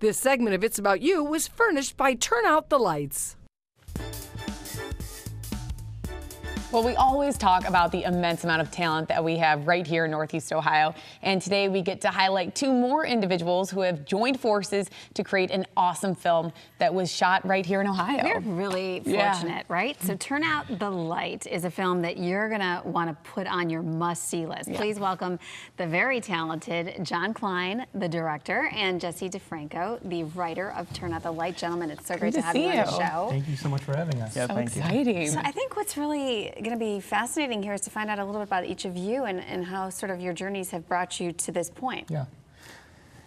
This segment of It's About You was furnished by Turn Out the Lights. Well, we always talk about the immense amount of talent that we have right here in Northeast Ohio. And today we get to highlight two more individuals who have joined forces to create an awesome film that was shot right here in Ohio. We're really fortunate, right? So Turn Out the Light is a film that you're going to want to put on your must-see list. Yeah. Please welcome the very talented John Klein, the director, and Jesse DiFranco, the writer of Turn Out the Light. Gentlemen, it's so great to have you on the show. Thank you so much for having us. Yeah, so exciting. So I think what's really going to be fascinating here is to find out a little bit about each of you and how sort of your journeys have brought you to this point.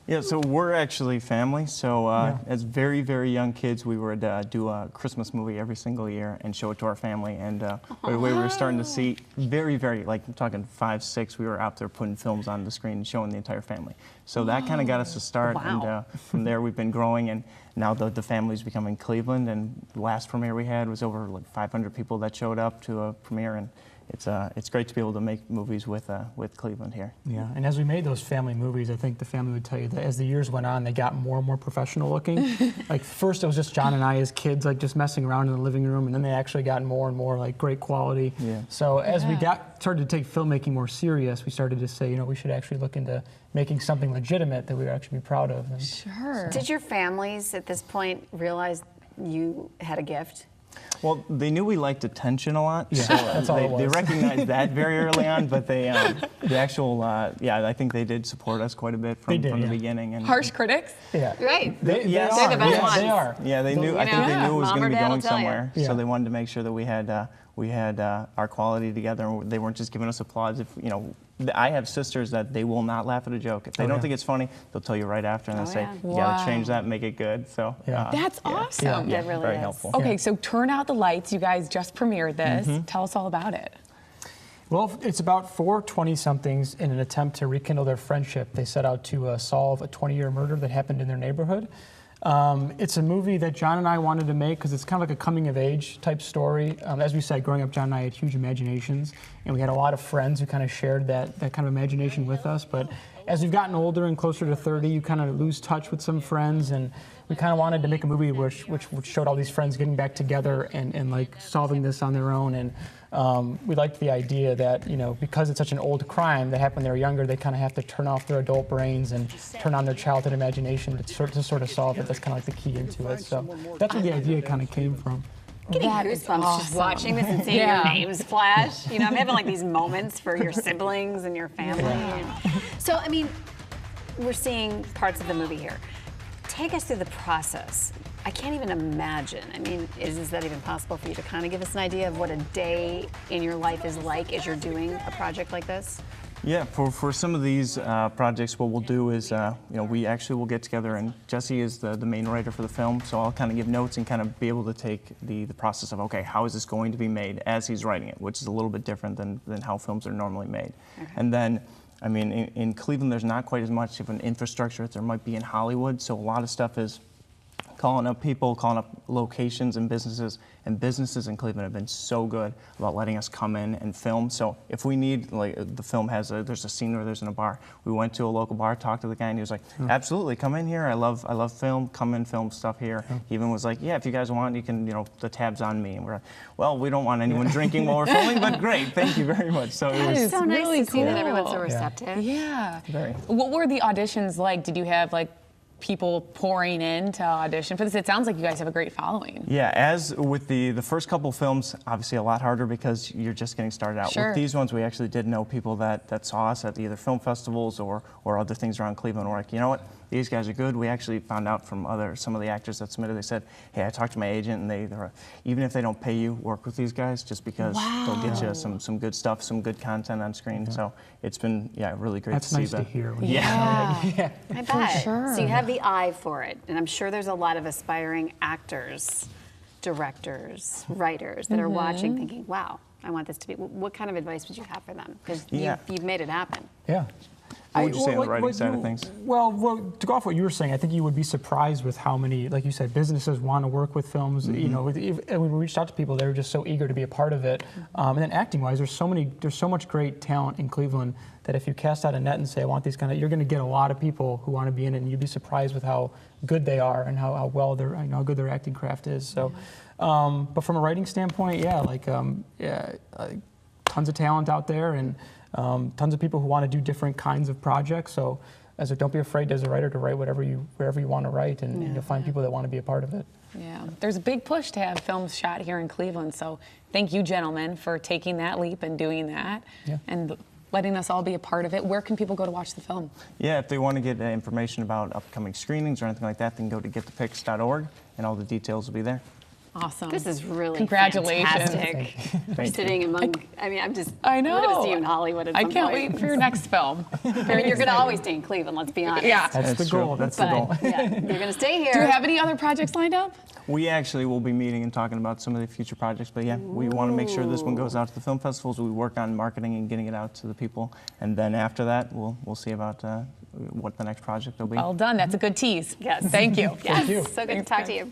Yeah, so we're actually family. So as very, very young kids, we would do a Christmas movie every single year and show it to our family. And right away, we were starting to see very, like I'm talking 5, 6, we were out there putting films on the screen and showing the entire family. So that kind of got us to start. Wow. And from there, we've been growing. And now the family's becoming Cleveland. And the last premiere we had was over like 500 people that showed up to a premiere. And it's great to be able to make movies with Cleveland here. Yeah, and as we made those family movies, I think the family would tell you that as the years went on, they got more and more professional looking. Like first it was just John and I as kids, like just messing around in the living room, and then they actually got more and more like great quality. Yeah. So as we started to take filmmaking more serious, we started to say, you know, we should actually look into making something legitimate that we would actually be proud of. And sure. Did your families at this point realize you had a gift? Well, they knew we liked attention a lot, yeah, so that's all it was. They recognized that very early on, but they, the actual, I think they did support us quite a bit from the beginning. And harsh critics? Yeah. Right. They're the best ones. They are. Yeah, they knew, I think they knew it was going to be going somewhere, yeah. so they wanted to make sure that we had our quality together, and they weren't just giving us applause. If, you know, I have sisters that they will not laugh at a joke. If they don't think it's funny, they'll tell you right after, and they'll say, you gotta change that and make it good. So that's awesome. Yeah, it really very is. helpful. Okay, so Turn Out the Lights. You guys just premiered this. Tell us all about it. Well, it's about 4 20-somethings in an attempt to rekindle their friendship. They set out to solve a 20-year murder that happened in their neighborhood. It's a movie that John and I wanted to make because it's kind of like a coming-of-age type story. As we said, growing up, John and I had huge imaginations, and we had a lot of friends who kind of shared that kind of imagination with us. But as we've gotten older and closer to 30, you kind of lose touch with some friends, and we kind of wanted to make a movie which showed all these friends getting back together and like solving this on their own. And we liked the idea that, you know, because it's such an old crime that happened when they were younger, they kind of have to turn off their adult brains and turn on their childhood imagination to sort of solve it. That's kind of like the key into it. So that's where the idea kind of came from. Getting goosebumps just watching this and seeing your names flash. You know, I'm having like these moments for your siblings and your family. Yeah. So, I mean, we're seeing parts of the movie here. Take us through the process. I can't even imagine. I mean, is that even possible for you to kind of give us an idea of what a day in your life is like as you're doing a project like this? Yeah, for some of these projects, what we'll do is, you know, we actually will get together, and Jesse is the main writer for the film, so I'll kind of give notes and kind of be able to take the process of, okay, how is this going to be made as he's writing it, which is a little bit different than how films are normally made. Okay. And then, I mean, in Cleveland, there's not quite as much of an infrastructure as there might be in Hollywood, so a lot of stuff is calling up people, calling up locations and businesses in Cleveland have been so good about letting us come in and film. So if we need, like the film there's a scene where there's in a bar, we went to a local bar, talked to the guy, and he was like, absolutely, come in here, I love film, come in, film stuff here. He even was like, yeah, if you guys want, you can, you know, the tab's on me. And we're like, well, we don't want anyone drinking while we're filming, but great, thank you very much. So it was so nice really to see that everyone's so receptive. Yeah. Very. What were the auditions like? Did you have like people pouring in to audition for this? It sounds like you guys have a great following. Yeah, as with the first couple films, obviously a lot harder because you're just getting started out. Sure. With these ones, we actually did know people that saw us at either film festivals or other things around Cleveland. We're like, you know what? These guys are good. We actually found out from some of the actors that submitted, they said, hey, I talked to my agent, and they're even if they don't pay you, work with these guys just because they'll get you some good stuff, some good content on screen. So it's been, really great to see that. That's nice to hear. Yeah. I bet. For sure. So you have the eye for it, and I'm sure there's a lot of aspiring actors, directors, writers that are watching thinking, wow, I want this to be. What kind of advice would you have for them? Because you've made it happen. Yeah. What would you say on the writing side of things? Well, to go off what you were saying, I think you would be surprised with how many, like you said, businesses want to work with films. You know, and when we reached out to people, they were just so eager to be a part of it. And then acting-wise, there's so much great talent in Cleveland that if you cast out a net and say, I want these kind of, you're going to get a lot of people who want to be in it, and you'd be surprised with how good they are and how well their, how good their acting craft is. So, but from a writing standpoint, yeah, tons of talent out there, and tons of people who want to do different kinds of projects. So, don't be afraid as a writer to write wherever you want to write, and you'll find people that want to be a part of it. Yeah, there's a big push to have films shot here in Cleveland. So, thank you, gentlemen, for taking that leap and doing that, and letting us all be a part of it. Where can people go to watch the film? Yeah, if they want to get information about upcoming screenings or anything like that, then go to getthepics.org, and all the details will be there. Awesome. This is really congratulations. fantastic. We're sitting among, I mean, I know. We're going to see you in Hollywood at some I can't point. wait for your next film. I mean, you're going to always stay in Cleveland, let's be honest. Yeah. That's the goal. That's the goal. Yeah, you're going to stay here. Do you have any other projects lined up? We actually will be meeting and talking about some of the future projects, but yeah, we want to make sure this one goes out to the film festivals. We work on marketing and getting it out to the people, and then after that, we'll see about what the next project will be. Well done. That's a good tease. Yes. Thank you. Yes. Thank you. So good to talk to you.